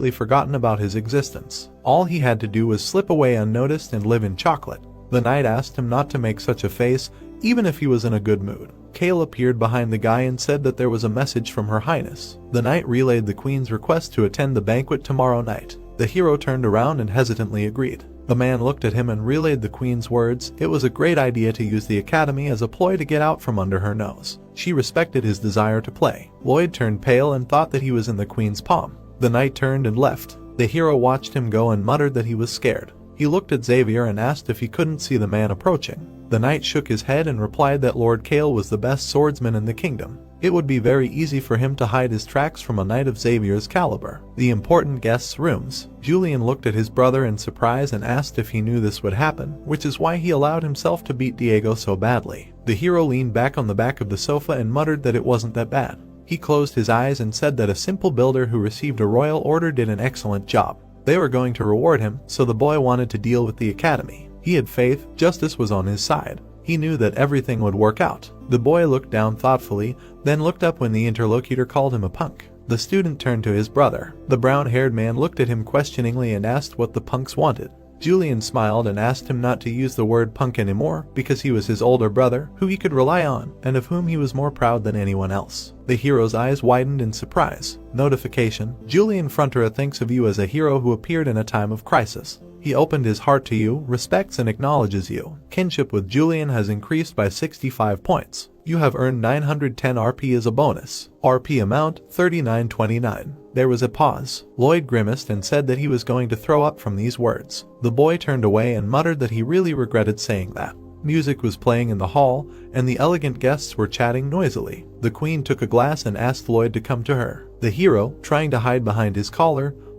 forgotten about his existence. All he had to do was slip away unnoticed and live in chocolate. The knight asked him not to make such a face, even if he was in a good mood. Kale appeared behind the guy and said that there was a message from Her Highness. The knight relayed the queen's request to attend the banquet tomorrow night. The hero turned around and hesitantly agreed. The man looked at him and relayed the queen's words. It was a great idea to use the academy as a ploy to get out from under her nose. She respected his desire to play. Lloyd turned pale and thought that he was in the queen's palm. The knight turned and left. The hero watched him go and muttered that he was scared. He looked at Xavier and asked if he couldn't see the man approaching. The knight shook his head and replied that Lord Kale was the best swordsman in the kingdom. It would be very easy for him to hide his tracks from a knight of Xavier's caliber. The important guests' rooms. Julian looked at his brother in surprise and asked if he knew this would happen, which is why he allowed himself to beat Diego so badly. The hero leaned back on the back of the sofa and muttered that it wasn't that bad. He closed his eyes and said that a simple builder who received a royal order did an excellent job. They were going to reward him, so the boy wanted to deal with the academy. He had faith, justice was on his side. He knew that everything would work out. The boy looked down thoughtfully, then looked up when the interlocutor called him a punk. The student turned to his brother. The brown-haired man looked at him questioningly and asked what the punks wanted. Julian smiled and asked him not to use the word punk anymore because he was his older brother, who he could rely on, and of whom he was more proud than anyone else. The hero's eyes widened in surprise. Notification: Julian Frontera thinks of you as a hero who appeared in a time of crisis. He opened his heart to you, respects and acknowledges you. Kinship with Julian has increased by 65 points. You have earned 910 RP as a bonus. RP amount 3929. There was a pause. Lloyd grimaced and said that he was going to throw up from these words. The boy turned away and muttered that he really regretted saying that. Music was playing in the hall, and the elegant guests were chatting noisily. The queen took a glass and asked Lloyd to come to her. The hero, trying to hide behind his collar,